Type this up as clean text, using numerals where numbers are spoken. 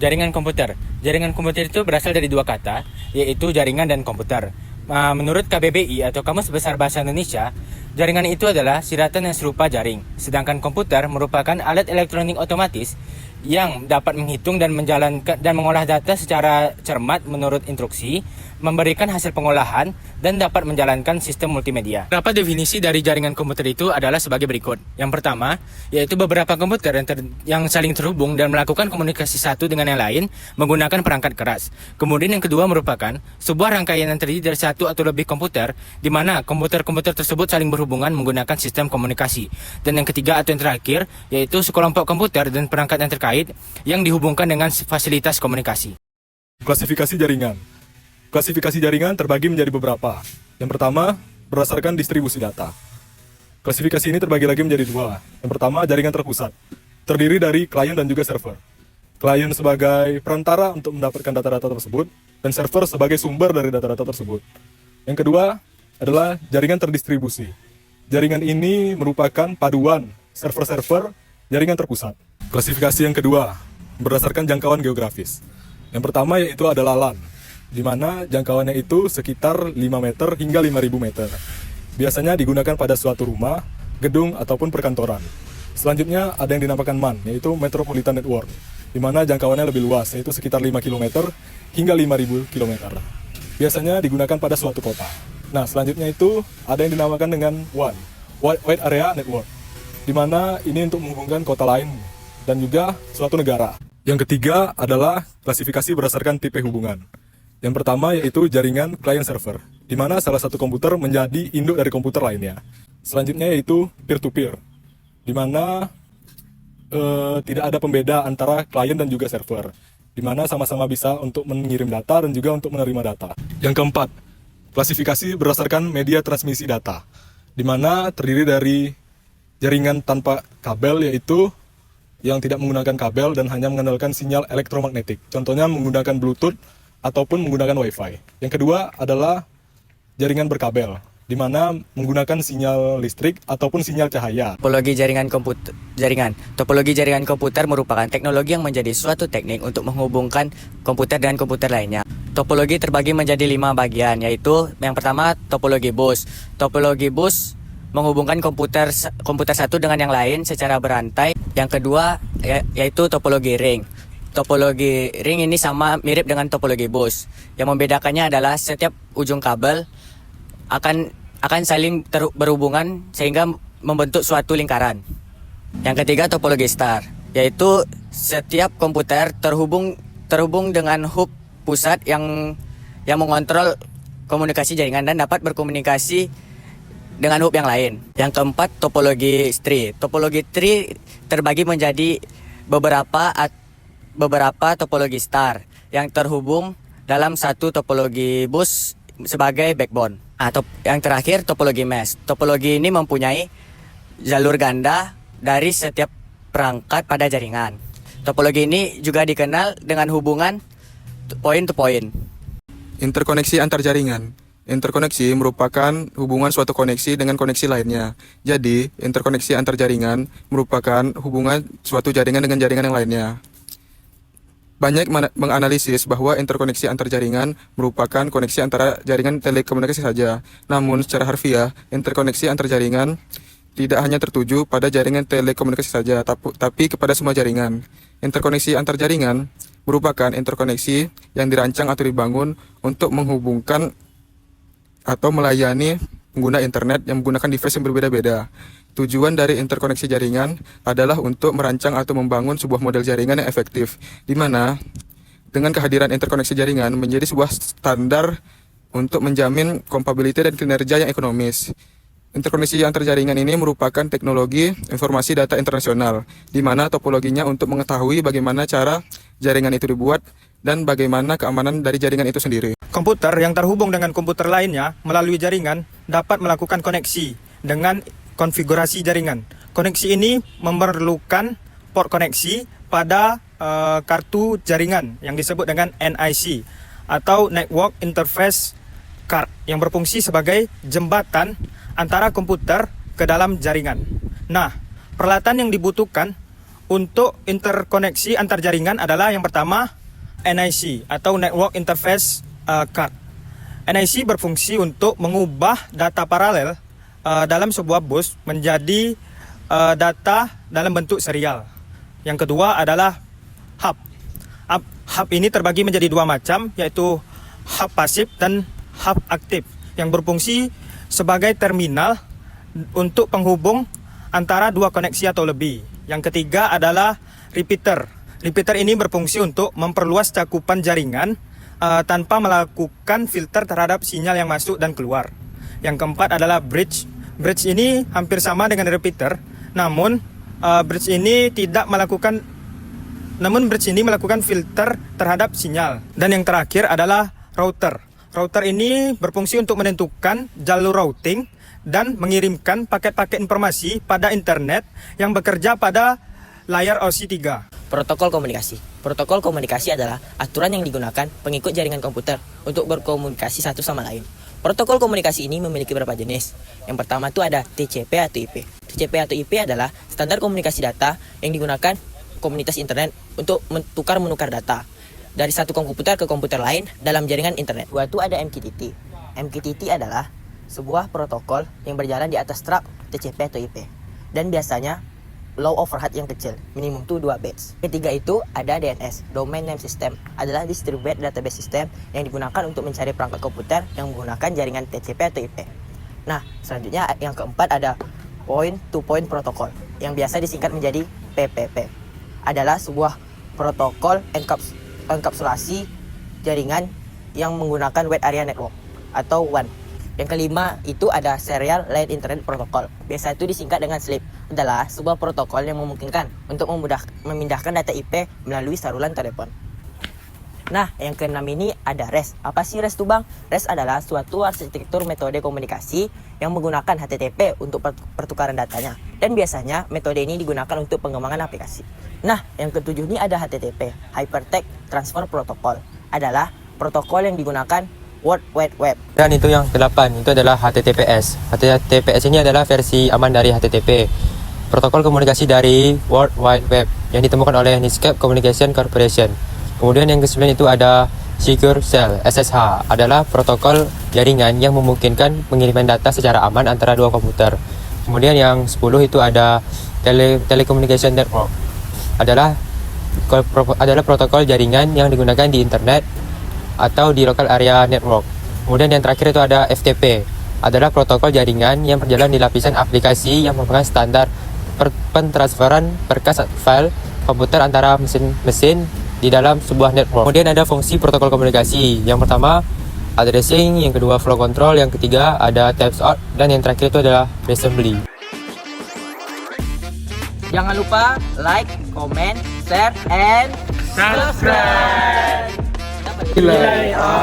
Jaringan komputer. Jaringan komputer itu berasal dari dua kata, yaitu jaringan dan komputer. Menurut KBBI atau Kamus Besar Bahasa Indonesia, jaringan itu adalah siratan yang serupa jaring, sedangkan komputer merupakan alat elektronik otomatis yang dapat menghitung dan menjalankan dan mengolah data secara cermat menurut instruksi, memberikan hasil pengolahan, dan dapat menjalankan sistem multimedia. Beberapa definisi dari jaringan komputer itu adalah sebagai berikut. Yang pertama, yaitu beberapa komputer yang saling terhubung dan melakukan komunikasi satu dengan yang lain menggunakan perangkat keras. Kemudian yang kedua merupakan sebuah rangkaian yang terdiri dari satu atau lebih komputer, di mana komputer-komputer tersebut saling berhubungan menggunakan sistem komunikasi. Dan yang ketiga atau yang terakhir, yaitu sekelompok komputer dan perangkat yang terkait yang dihubungkan dengan fasilitas komunikasi. Klasifikasi jaringan. Klasifikasi jaringan terbagi menjadi beberapa. Yang pertama, berdasarkan distribusi data. Klasifikasi ini terbagi lagi menjadi dua. Yang pertama, jaringan terpusat. Terdiri dari klien dan juga server. Klien sebagai perantara untuk mendapatkan data-data tersebut, dan server sebagai sumber dari data-data tersebut. Yang kedua adalah jaringan terdistribusi. Jaringan ini merupakan paduan server-server jaringan terpusat. Klasifikasi yang kedua, berdasarkan jangkauan geografis. Yang pertama yaitu adalah LAN, di mana jangkauannya itu sekitar 5 meter hingga 5.000 meter. Biasanya digunakan pada suatu rumah, gedung, ataupun perkantoran. Selanjutnya ada yang dinamakan MAN, yaitu Metropolitan Network, di mana jangkauannya lebih luas, yaitu sekitar 5 km hingga 5.000 km. Biasanya digunakan pada suatu kota. Nah, selanjutnya itu ada yang dinamakan dengan WAN, Wide Area Network, di mana ini untuk menghubungkan kota lain dan juga suatu negara. Yang ketiga adalah klasifikasi berdasarkan tipe hubungan. Yang pertama yaitu jaringan client server, di mana salah satu komputer menjadi induk dari komputer lainnya. Selanjutnya yaitu peer-to-peer, di mana tidak ada pembeda antara klien dan juga server, di mana sama-sama bisa untuk mengirim data dan juga untuk menerima data. Yang keempat, klasifikasi berdasarkan media transmisi data, di mana terdiri dari jaringan tanpa kabel, yaitu yang tidak menggunakan kabel dan hanya mengandalkan sinyal elektromagnetik. Contohnya menggunakan Bluetooth ataupun menggunakan Wi-Fi. Yang kedua adalah jaringan berkabel, di mana menggunakan sinyal listrik ataupun sinyal cahaya. Topologi jaringan komputer merupakan teknologi yang menjadi suatu teknik untuk menghubungkan komputer dengan komputer lainnya. Topologi terbagi menjadi 5 bagian, yaitu yang pertama topologi bus. Topologi bus menghubungkan komputer satu dengan yang lain secara berantai. Yang kedua yaitu topologi ring. Topologi ring ini sama mirip dengan topologi bus. Yang membedakannya adalah setiap ujung kabel akan saling berhubungan sehingga membentuk suatu lingkaran. Yang ketiga topologi star, yaitu setiap komputer terhubung dengan hub pusat yang mengontrol komunikasi jaringan dan dapat berkomunikasi dengan hub yang lain. Yang keempat topologi tree. Topologi tree terbagi menjadi beberapa topologi star yang terhubung dalam satu topologi bus sebagai backbone. Yang terakhir topologi mesh. Topologi ini mempunyai jalur ganda dari setiap perangkat pada jaringan. Topologi ini juga dikenal dengan hubungan point to point. Interkoneksi antar jaringan. Interkoneksi merupakan hubungan suatu koneksi dengan koneksi lainnya. Jadi, interkoneksi antar jaringan merupakan hubungan suatu jaringan dengan jaringan yang lainnya. Banyak menganalisis bahwa interkoneksi antar jaringan merupakan koneksi antara jaringan telekomunikasi saja. Namun, secara harfiah, interkoneksi antar jaringan tidak hanya tertuju pada jaringan telekomunikasi saja, tapi kepada semua jaringan. Interkoneksi antar jaringan merupakan interkoneksi yang dirancang atau dibangun untuk menghubungkan atau melayani pengguna internet yang menggunakan device yang berbeda-beda. Tujuan dari interkoneksi jaringan adalah untuk merancang atau membangun sebuah model jaringan yang efektif, di mana dengan kehadiran interkoneksi jaringan menjadi sebuah standar untuk menjamin compatibility dan kinerja yang ekonomis. Interkoneksi antar jaringan ini merupakan teknologi informasi data internasional, di mana topologinya untuk mengetahui bagaimana cara jaringan itu dibuat dan bagaimana keamanan dari jaringan itu sendiri. Komputer yang terhubung dengan komputer lainnya melalui jaringan dapat melakukan koneksi dengan konfigurasi jaringan. Koneksi ini memerlukan port koneksi pada kartu jaringan yang disebut dengan NIC atau Network Interface Card yang berfungsi sebagai jembatan antara komputer ke dalam jaringan. Nah, peralatan yang dibutuhkan untuk interkoneksi antar jaringan adalah yang pertama NIC atau Network Interface Card. NIC berfungsi untuk mengubah data paralel dalam sebuah bus menjadi data dalam bentuk serial. Yang kedua adalah hub. Hub ini terbagi menjadi dua macam, yaitu hub pasif dan hub aktif yang berfungsi sebagai terminal untuk penghubung antara dua koneksi atau lebih. Yang ketiga adalah repeater. Repeater ini berfungsi untuk memperluas cakupan jaringan tanpa melakukan filter terhadap sinyal yang masuk dan keluar. Yang keempat adalah bridge. Bridge ini hampir sama dengan repeater, namun bridge ini melakukan filter terhadap sinyal. Dan yang terakhir adalah router. Router ini berfungsi untuk menentukan jalur routing dan mengirimkan paket-paket informasi pada internet yang bekerja pada layar OC3. Protokol komunikasi. Protokol komunikasi adalah aturan yang digunakan pengikut jaringan komputer untuk berkomunikasi satu sama lain. Protokol komunikasi ini memiliki beberapa jenis. Yang pertama itu ada TCP atau IP. TCP atau IP adalah standar komunikasi data yang digunakan komunitas internet untuk menukar data dari satu komputer ke komputer lain dalam jaringan internet. Dua itu ada MQTT. MQTT adalah sebuah protokol yang berjalan di atas truk TCP atau IP dan biasanya low overhead yang kecil, minimum tuh 2 bits. Ketiga itu ada DNS, Domain Name System, adalah distributed database system yang digunakan untuk mencari perangkat komputer yang menggunakan jaringan TCP atau IP. Nah, selanjutnya yang keempat ada Point to Point Protocol yang biasa disingkat menjadi PPP. Adalah sebuah protokol enkapsulasi jaringan yang menggunakan Wide Area Network atau WAN. Yang kelima itu ada Serial Line Internet Protocol. Biasa itu disingkat dengan SLIP. Adalah sebuah protokol yang memungkinkan untuk memindahkan data IP melalui saluran telepon. Nah, yang keenam ini ada REST. Apa sih REST itu, Bang? REST adalah suatu arsitektur metode komunikasi yang menggunakan HTTP untuk pertukaran datanya. Dan biasanya metode ini digunakan untuk pengembangan aplikasi. Nah, yang ketujuh ini ada HTTP, Hypertext Transfer Protocol. Adalah protokol yang digunakan World Wide Web. Dan itu yang ke-8, itu adalah HTTPS. HTTPS ini adalah versi aman dari HTTP, protokol komunikasi dari World Wide Web yang ditemukan oleh Netscape Communication Corporation. Kemudian yang ke-9 itu ada Secure Shell, SSH, adalah protokol jaringan yang memungkinkan pengiriman data secara aman antara dua komputer. Kemudian yang 10 itu ada Telecommunication Network, adalah protokol jaringan yang digunakan di internet atau di local area network. Kemudian yang terakhir itu ada FTP, adalah protokol jaringan yang berjalan di lapisan aplikasi yang merupakan standar pentransferan berkas file komputer antara mesin-mesin di dalam sebuah network. Kemudian ada fungsi protokol komunikasi. Yang pertama addressing, yang kedua flow control, yang ketiga ada taps out, dan yang terakhir itu adalah assembly. Jangan lupa like, comment, share, and subscribe. Nilai A.